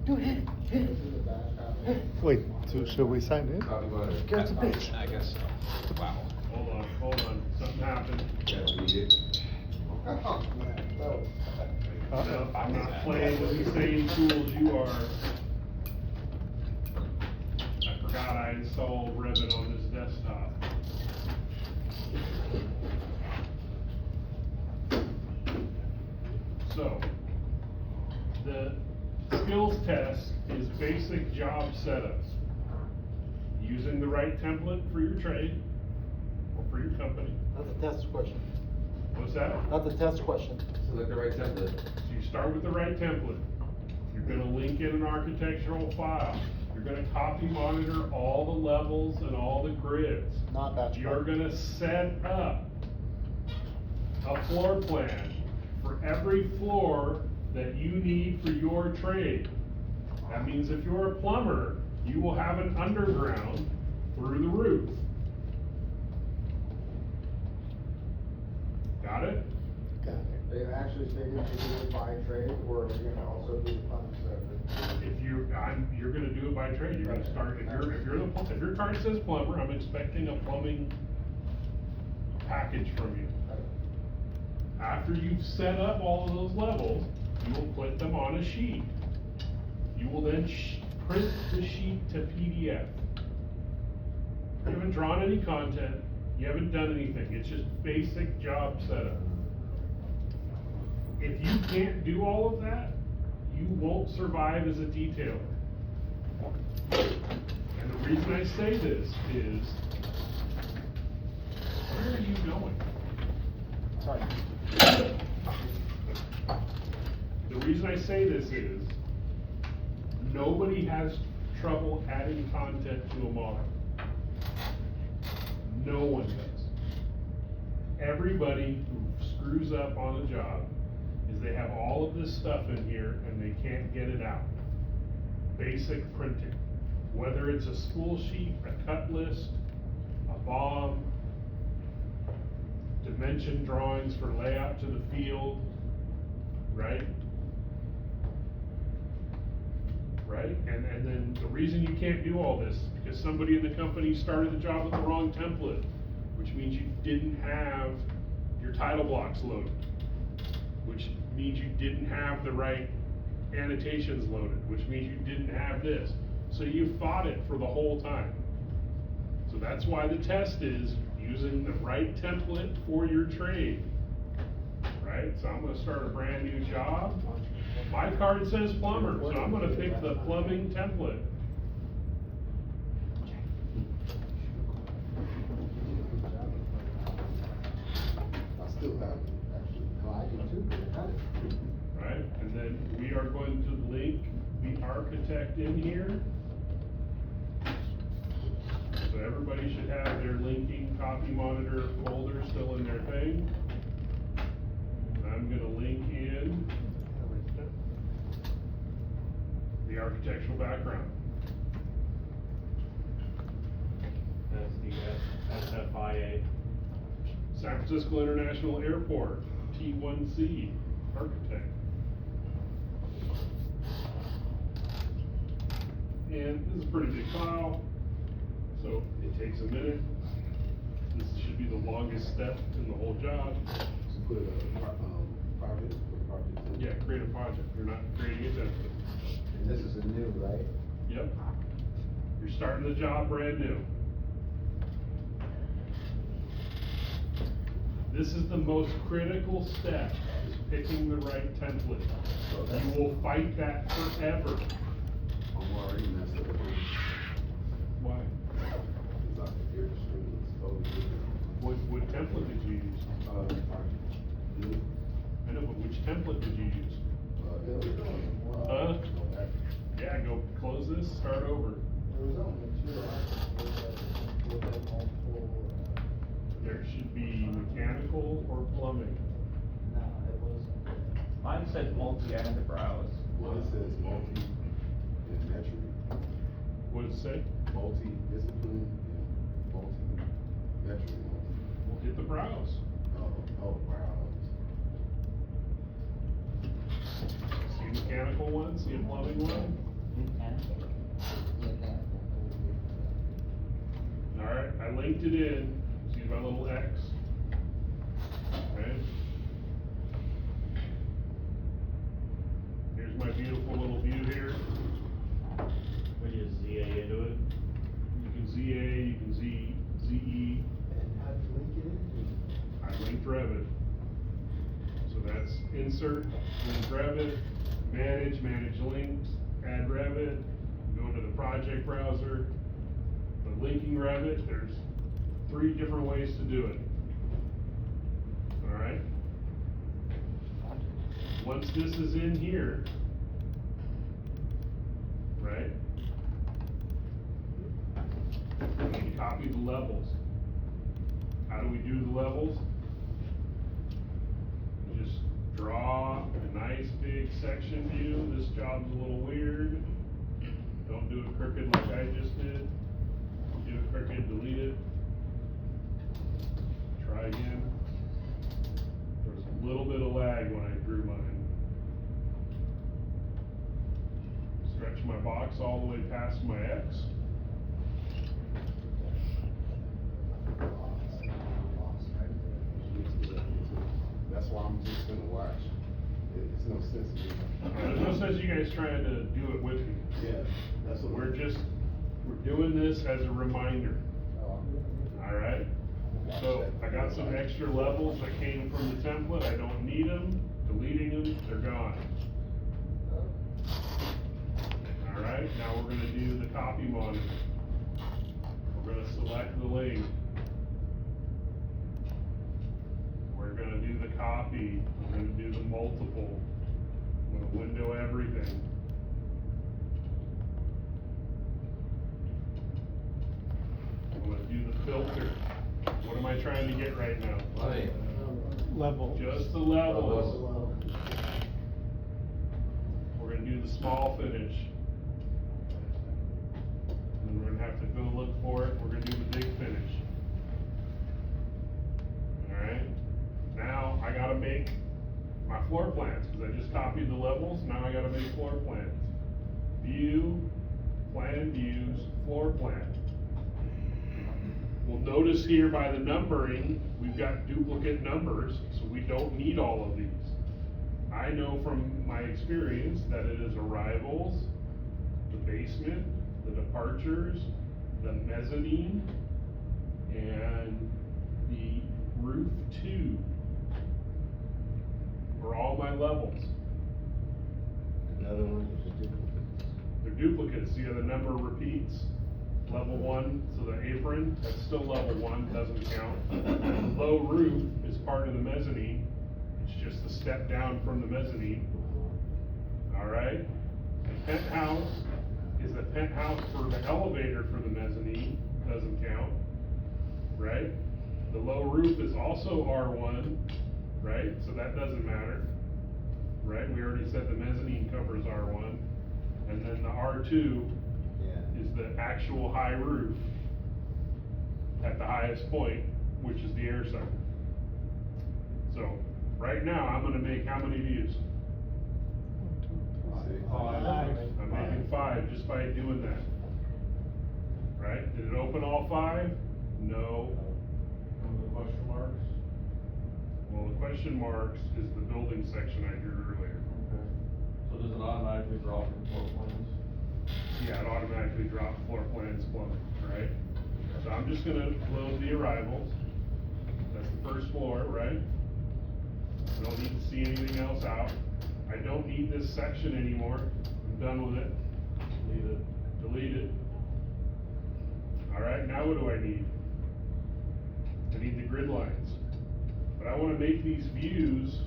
Do it, hit it. Wait, so should we sign in? Give us a pitch. I guess so. Wow. Hold on, something happened. No, I'm not playing with the same tools you are. I forgot I installed Revit on this desktop. So, the skills test is basic job setups. Using the right template for your trade or for your company. That's a test question. What's that? That's a test question. Select the right template. So you start with the right template. You're gonna link in an architectural file. You're gonna copy monitor all the levels and all the grids. Not batch. You're gonna set up a floor plan for every floor that you need for your trade. That means if you're a plumber, you will have an underground through the roof. Got it? They actually figured to do it by trade, or are you gonna also do the plumbing stuff? If you're gonna do it by trade, you're gonna start, if your card says plumber, I'm expecting a plumbing package from you. After you've set up all of those levels, you will put them on a sheet. You will then print the sheet to PDF. You haven't drawn any content, you haven't done anything, it's just basic job setup. If you can't do all of that, you won't survive as a detailer. And the reason I say this is, where are you going? Sorry. The reason I say this is, nobody has trouble adding content to a model. No one does. Everybody who screws up on a job is they have all of this stuff in here and they can't get it out. Basic printing. Whether it's a spool sheet, a cut list, a BOM, dimension drawings for layout to the field, right? Right? And then the reason you can't do all this is because somebody in the company started the job with the wrong template, which means you didn't have your title blocks loaded, which means you didn't have the right annotations loaded, which means you didn't have this. So you fought it for the whole time. So that's why the test is using the right template for your trade, right? So I'm gonna start a brand new job. My card says plumber, so I'm gonna pick the plumbing template. I still have it, actually. No, I do too, but I got it. Right, and then we are going to link the architect in here. So everybody should have their linking copy monitor folder still in their thing. And I'm gonna link in the architectural background. That's the SFIA. San Francisco International Airport, T1C, architect. And this is a pretty big file, so it takes a minute. This should be the longest step in the whole job. So put a, project, Yeah, create a project, you're not creating a template. And this is a new, right? Yep. You're starting the job brand new. This is the most critical step, is picking the right template. You will fight that forever. I'm already messed up. Why? It's not the air stream, it's over What template did you use? here. I know, but which template did you use? Huh? Yeah, go close this, start over. There was only two There should be mechanical or plumbing. No, it wasn't. Mine said multi-enterprise. Well, it says multi-dimensional, What does it say? multi-discipline, and multi-metric. We'll hit the browse. Oh, wow. See a mechanical one, see a plumbing one? Alright, I linked it in, see my little X? Okay? Here's my beautiful little view here. We just ZA into it. You can ZA, you can ZE, And how do you link it in? I linked Revit. So that's insert, link Revit, manage links, add Revit, go into the project browser. But linking Revit, there's 3 different ways to do it. Alright? Once this is in here, right? We need to copy the levels. How do we do the levels? You just draw a nice big section view. This job's a little weird. Don't do it crooked like I just did. Do it crooked, delete it. Try again. There was a little bit of lag when I drew mine. Stretch my box all the way past my X. That's why I'm just gonna watch. It's no sense in me. There's no sense you guys trying to do it with me. Yeah, that's what. We're doing this as a reminder, alright? So, I got some extra levels that came from the template, I don't need them, deleting them, they're gone. Alright, now we're gonna do the copy monitor. We're gonna select the link. We're gonna do the copy, we're gonna do the multiple, I'm gonna window everything. I'm gonna do the filter. What am I trying to get right now? Level. Just the levels. We're gonna do the small finish. And we're gonna have to go look for it, we're gonna do the big finish. Alright, now I gotta make my floor plans, cause I just copied the levels, now I gotta make floor plans. View, plan views, floor plan. Well, notice here by the numbering, we've got duplicate numbers, so we don't need all of these. I know from my experience that it is arrivals, the basement, the departures, the mezzanine, and the roof 2 are all my levels. Another one is a duplicate. They're duplicates, see how the number repeats? Level 1, so the apron, that's still level 1, doesn't count. Low roof is part of the mezzanine, it's just a step down from the mezzanine. Alright? The penthouse is the penthouse for the elevator for the mezzanine, doesn't count. Right? The low roof is also R1, right? So that doesn't matter. Right? We already said the mezzanine covers R1. And then the R2 is the actual high roof at the highest point, which is the air sucker. So, right now, I'm gonna make how many views? I'm making 5 just by doing that. Right? Did it open all 5? No. The question marks. Well, the question marks is the building section I drew earlier. So does it automatically draw from floor plans? Yeah, it automatically dropped floor plans plumb, right? So I'm just gonna load the arrivals. That's the first floor, right? I don't need to see anything else out. I don't need this section anymore. I'm done with it. Leave it. Delete it. Alright, now what do I need? I need the grid lines. But I wanna make these views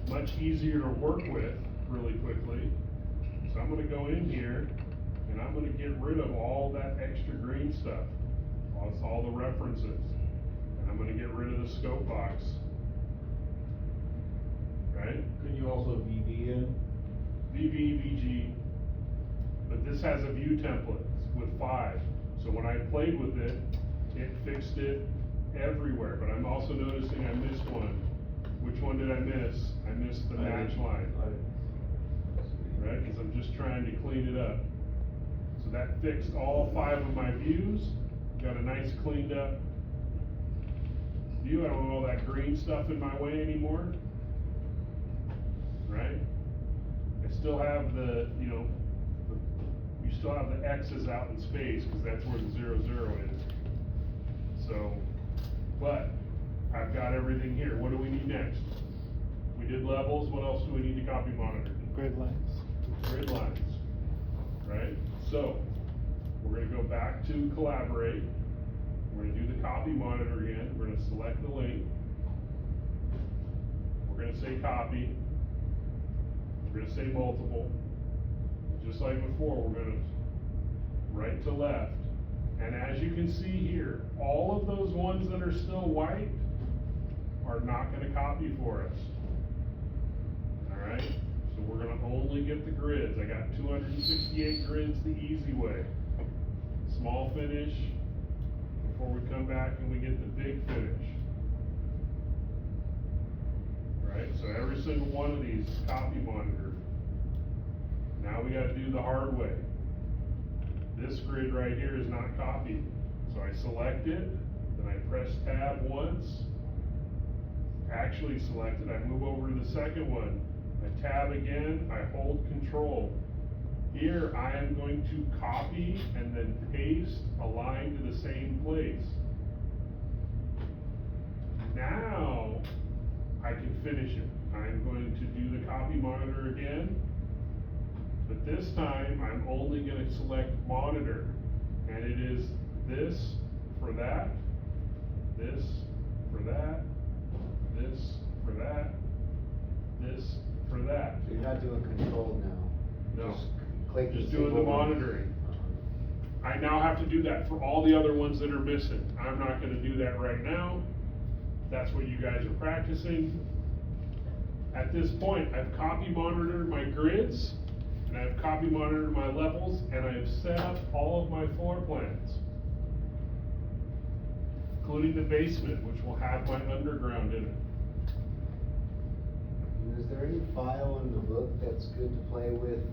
much easier to work with really quickly. So I'm gonna go in here and I'm gonna get rid of all that extra green stuff. That's all the references. And I'm gonna get rid of the scope box. Right? Could you also VV in? VV, VG. But this has a view template with 5. So when I played with it, it fixed it everywhere. But I'm also noticing I missed one. Which one did I miss? I missed the match line. right? Cause I'm just trying to clean it up. So that fixed all 5 of my views, got a nice cleaned up view. I don't want all that green stuff in my way anymore, right? I still have the, you know, you still have the X's out in space, cause that's where the 0, 0 is. So, but I've got everything here. What do we need next? We did levels, what else do we need to copy monitor? Grid lines. Grid lines, right? So, we're gonna go back to collaborate. We're gonna do the copy monitor again. We're gonna select the link. We're gonna say copy. We're gonna say multiple. Just like before, we're gonna right to left. And as you can see here, all of those ones that are still white are not gonna copy for us. Alright? So we're gonna only get the grids. I got 268 grids the easy way. Small finish, before we come back and we get the big finish. Right, so every single one of these is copy monitor. Now we gotta do the hard way. This grid right here is not copied. So I select it, then I press tab once. Actually selected, I move over to the second one. I tab again, I hold control. Here I am going to copy and then paste a line to the same place. Now I can finish it. I'm going to do the copy monitor again, but this time I'm only going to select monitor, and it is this for that, this for that, this for that, this for that. So you're not doing control now? No. Just click Just the doing the single one. monitoring. I now have to do that for all the other ones that are missing. I'm not gonna do that right now. That's what you guys are practicing. At this point, I've copy monitored my grids, and I've copy monitored my levels, and I've set up all of my floor plans, including the basement, which will have my underground in it. And is there any file in the book that's good to play with,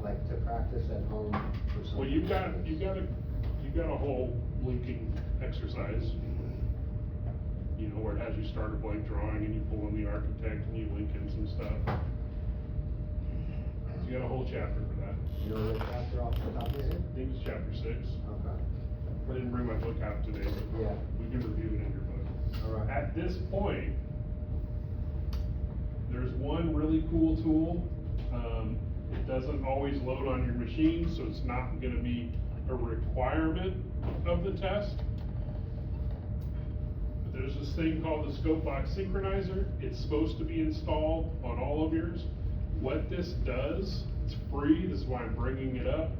like to practice at home or something? Well, you've got a whole linking exercise, you know, where it has you start a blank drawing and you pull in the architect and you link in some stuff. So you got a whole chapter for that. You know what chapter off the top of your head? I think it's chapter 6. Okay. I didn't bring my book out today, but Yeah. we can review it in your book. All right. At this point, there's one really cool tool. It doesn't always load on your machine, so it's not gonna be a requirement of the test. But there's this thing called the Scope Box Synchronizer. It's supposed to be installed on all of yours. What this does, it's free, this is why I'm bringing it up.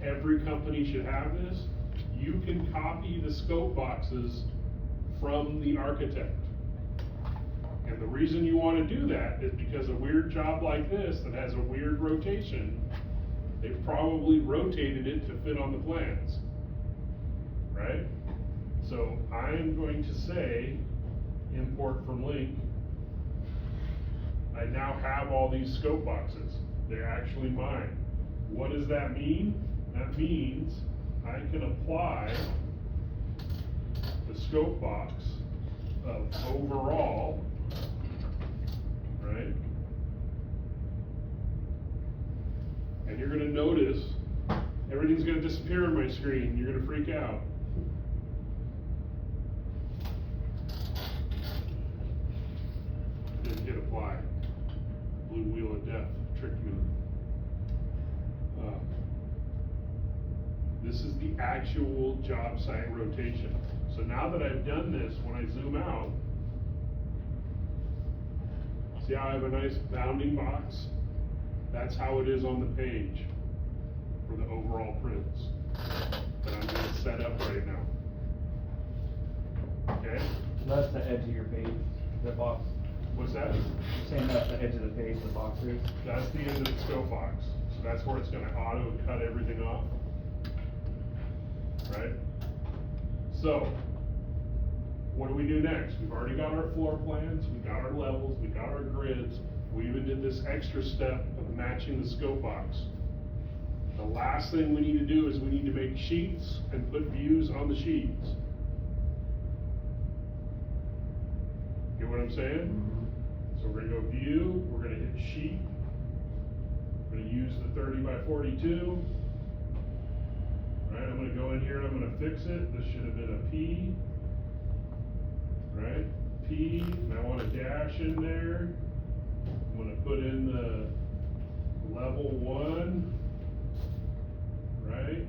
Every company should have this. You can copy the scope boxes from the architect. And the reason you want to do that is because a weird job like this that has a weird rotation, they've probably rotated it to fit on the plans, right? So I'm going to say import from link. I now have all these scope boxes. They're actually mine. What does that mean? That means I can apply the scope box of overall, right? And you're gonna notice everything's gonna disappear on my screen. You're gonna freak out. Didn't hit apply. Blue wheel of death tricked me. This is the actual job site rotation. So now that I've done this, when I zoom out, see how I have a nice bounding box? That's how it is on the page for the overall prints that I'm gonna set up right now. Okay? That's the edge of your page, the box. What's that? You're saying that's the edge of the page, the box is? That's the end of the scope box. So that's where it's gonna auto cut everything off. Right? So, what do we do next? We've already got our floor plans, we got our levels, we got our grids. We even did this extra step of matching the scope box. The last thing we need to do is we need to make sheets and put views on the sheets. Get what I'm saying? So we're gonna go view, we're gonna hit sheet. We're gonna use the 30 by 42. Right, I'm gonna go in here and I'm gonna fix it. This should have been a P. Right, P, and I want a dash in there. I'm gonna put in the level 1. Right?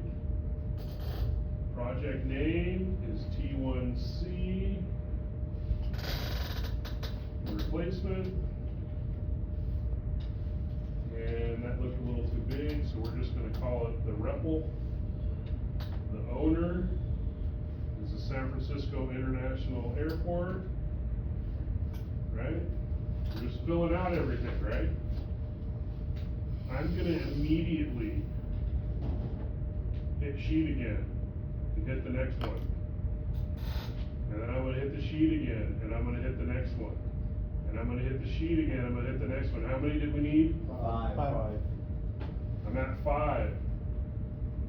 Project name is T1C. Replacement. And that looked a little too big, so we're just gonna call it the REPL. The owner is the San Francisco International Airport. Right? We're just filling out everything, right? I'm gonna immediately hit sheet again and hit the next one. And then I'm gonna hit the sheet again and I'm gonna hit the next one. And I'm gonna hit the sheet again, I'm gonna hit the next one. How many did we need? 5. I'm at 5.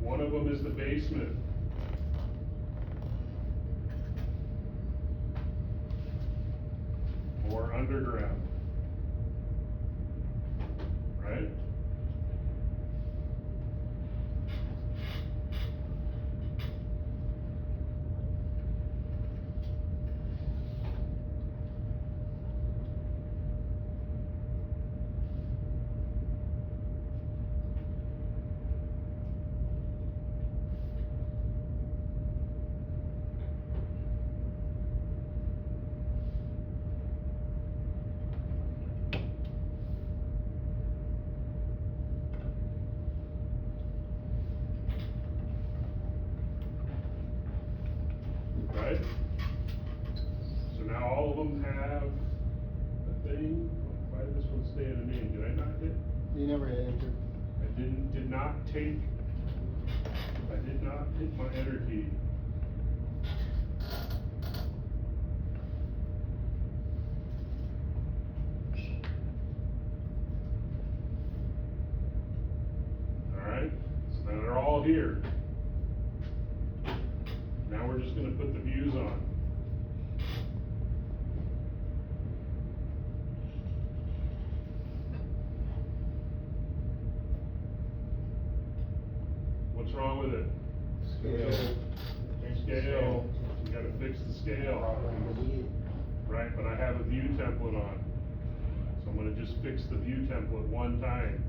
One of them is the basement. Or underground. Right? Right? So now all of them have a thing. Why did this one stay in a name? Did I not hit? You never hit enter. I did not hit my enter key. Alright, so now they're all here. Now we're just gonna put the views on. What's wrong with it? Scale. Scale, we gotta fix the scale. Right, but I have a view template on. So I'm gonna just fix the view template one time.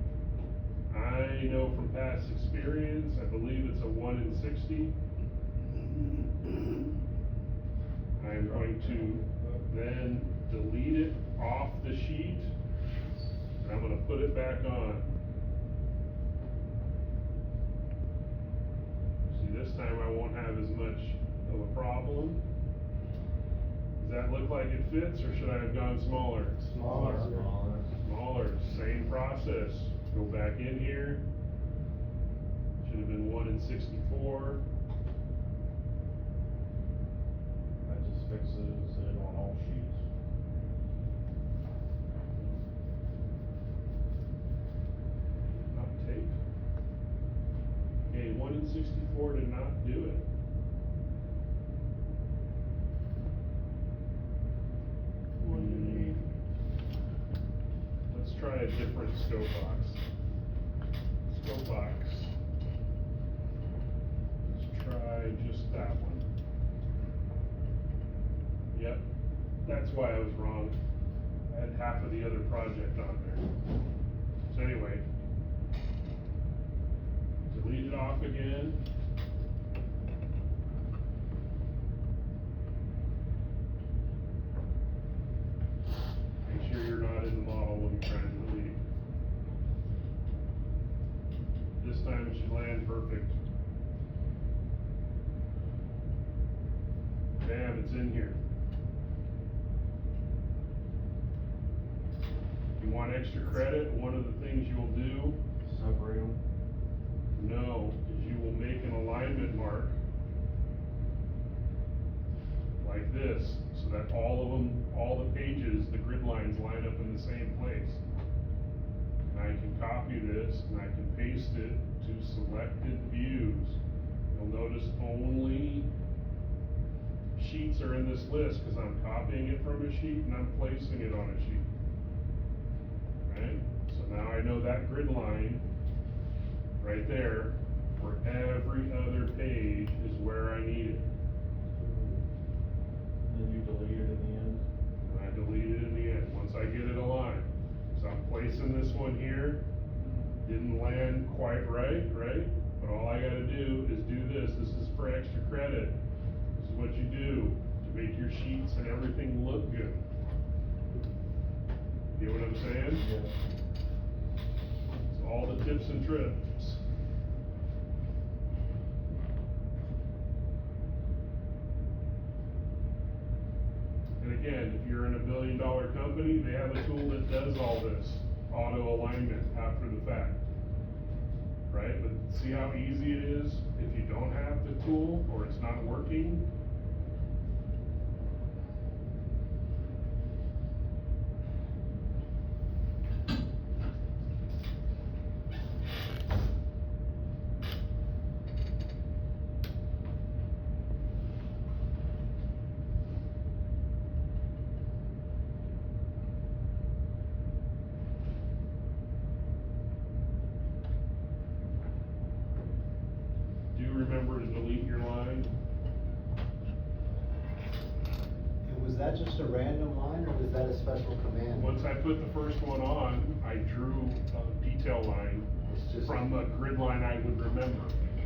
I know from past experience, I believe it's a 1 in 60. I'm going to then delete it off the sheet, and I'm gonna put it back on. See, this time I won't have as much of a problem. Does that look like it fits, or should I have gone smaller? Smaller. Smaller, same process. Go back in here. Should have been 1 in 64. That just fixes it on all sheets. Not take. Okay, 1 in 64 did not do it. Let's try a different scope box. Scope box. Let's try just that one. Yep, that's why I was wrong. I had half of the other project on there. So anyway, delete it off again. Make sure you're not in the model when you're trying to delete. This time it should land perfect. Bam, it's in here. You want extra credit, one of the things you'll do, Separate them. no, is you will make an alignment mark like this, so that all of them, all the pages, the grid lines line up in the same place. And I can copy this and I can paste it to selected views. You'll notice only sheets are in this list, cause I'm copying it from a sheet and I'm placing it on a sheet. Right? So now I know that grid line right there for every other page is where I need it. Then you delete it in the end. And I delete it in the end, once I get it aligned. So I'm placing this one here, didn't land quite right, But all I gotta do is do this is for extra credit. This is what you do to make your sheets and everything look good. You know what I'm saying? It's all the tips and tricks. And again, if you're in $1 billion company, they have a tool that does all this, auto alignment after the fact. Right, but see how easy it is if you don't have the tool or it's not working? Remember to delete your line. And was that just a random line, or was that a special command? Once I put the first one on, I drew a detail line It's just- from a grid line I would remember.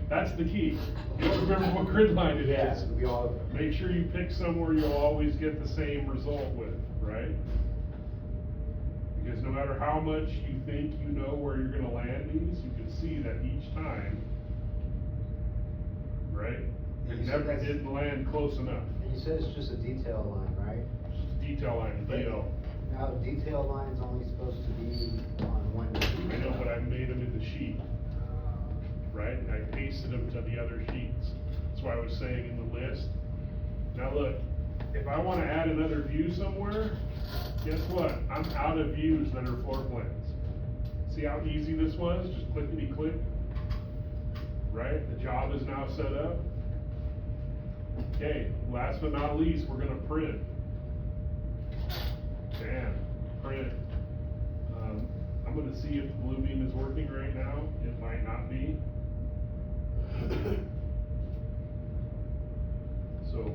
That's the key. You don't remember what grid line it Yeah, is. we all, Make sure you pick somewhere you'll always get the same result with, right? Because no matter how much you think you know where you're gonna land these, you can see that each time, right? And It you said never that's- didn't land close enough. and you said it's just a detail line, right? Just a detail line, DL. Now, detail line's only supposed to be on one sheet. I know, but I made them into sheet, right? And I pasted them to the other sheets. That's why I was saying in the list. Now look, if I wanna add another view somewhere, guess what? I'm out of views that are floor plans. See how easy this was? Just clickety click. Right? The job is now set up. Okay, last but not least, we're gonna print. Bam, print. I'm gonna see if Bluebeam is working right now. It might not be. So,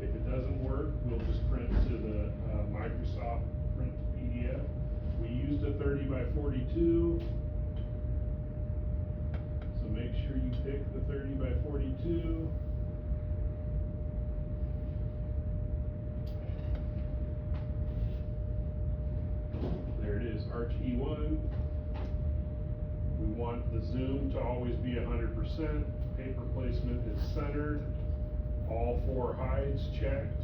if it doesn't work, we'll just print to the, Microsoft print PDF. We used a 30x42. So make sure you pick the 30x42. There it is, Arch E1. We want the zoom to always be 100%. Paper placement is centered. All 4 hides checked.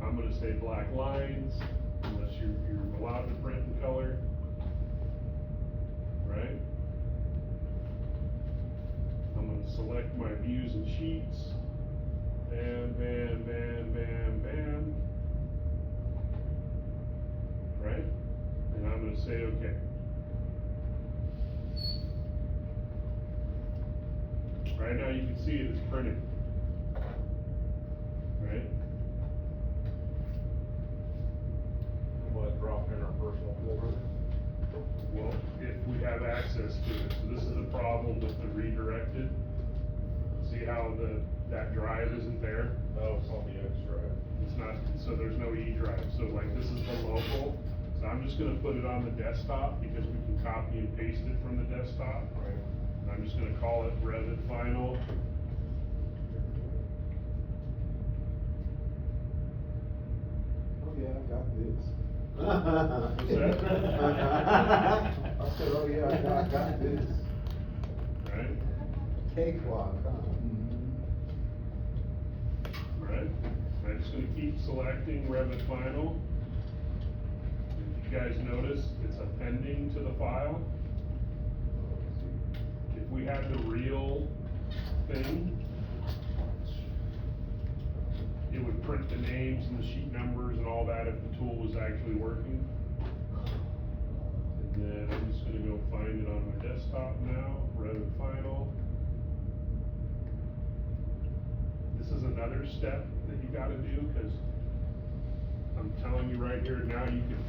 I'm gonna say black lines, unless you're allowed to print in color. Right? I'm gonna select my views and sheets. Bam, bam, bam, bam, bam. Right? And I'm gonna say okay. Right now you can see it is printing. Right? Will it drop in our personal folder? Well, if we have access to it, so this is the problem with the redirected. See how that drive isn't there? No, it's on the X drive. It's not, so there's no E drive, so like this is the local. So I'm just gonna put it on the desktop because we can copy and paste it from the desktop. Right. And I'm just gonna call it Revit Final. Oh, yeah, I got this. What's that? I said, oh, yeah, I got this. Right? Cakewalk, huh? Right? I'm just gonna keep selecting Revit Final. If you guys notice, it's appending to the file. If we had the real thing, it would print the names and the sheet numbers and all that if the tool was actually working. then I'm just gonna go find it on my desktop now, Revit Final. This is another step that you gotta do, cause I'm telling you right here now, you can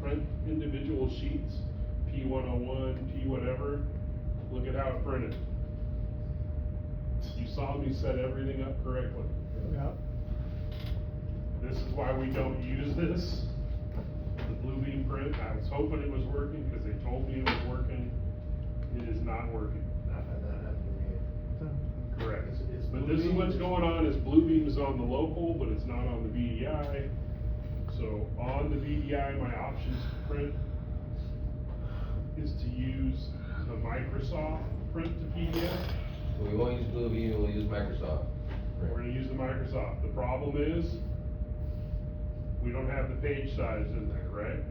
print individual sheets, P101, P whatever, look at how it printed. You saw me set everything up correctly. Yep. This is why we don't use this, the Bluebeam print. I was hoping it was working, cause they told me it was working. It is not working. I've had that happen to me. Correct. It's But this is what's going on, is Bluebeam is on the local, but it's not on the VDI. So on the VDI, my options to print is to use the Microsoft print to PDF. So we won't use Bluebeam, we'll use Microsoft. We're gonna use the Microsoft. The problem is, we don't have the page size in there, right?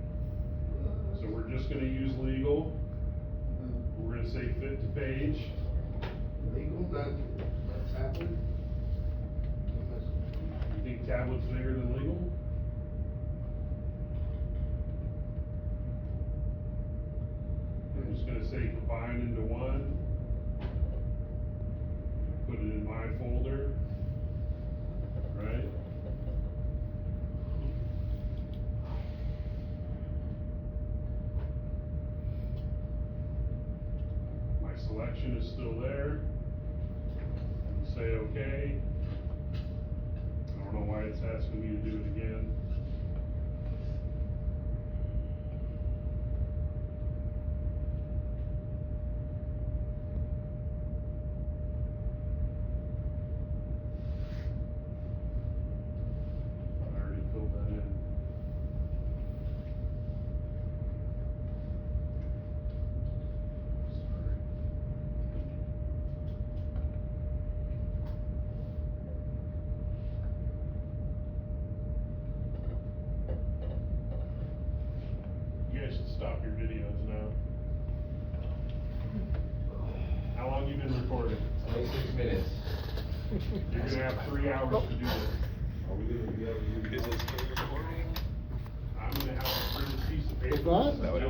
So we're just gonna use legal. We're gonna say fit to page. Legal, that's happening? You think tablet's bigger than legal? I'm just gonna say combine into one. Put it in my folder, right? My selection is still there. Say okay. I don't know why it's asking me to do it again. I already filled that in. Sorry. You guys should stop your videos now. How long you been recording? 26 minutes. You're gonna have 3 hours to do this. Are we gonna be able to use this? I'm gonna have to print a piece of paper. What's that? That would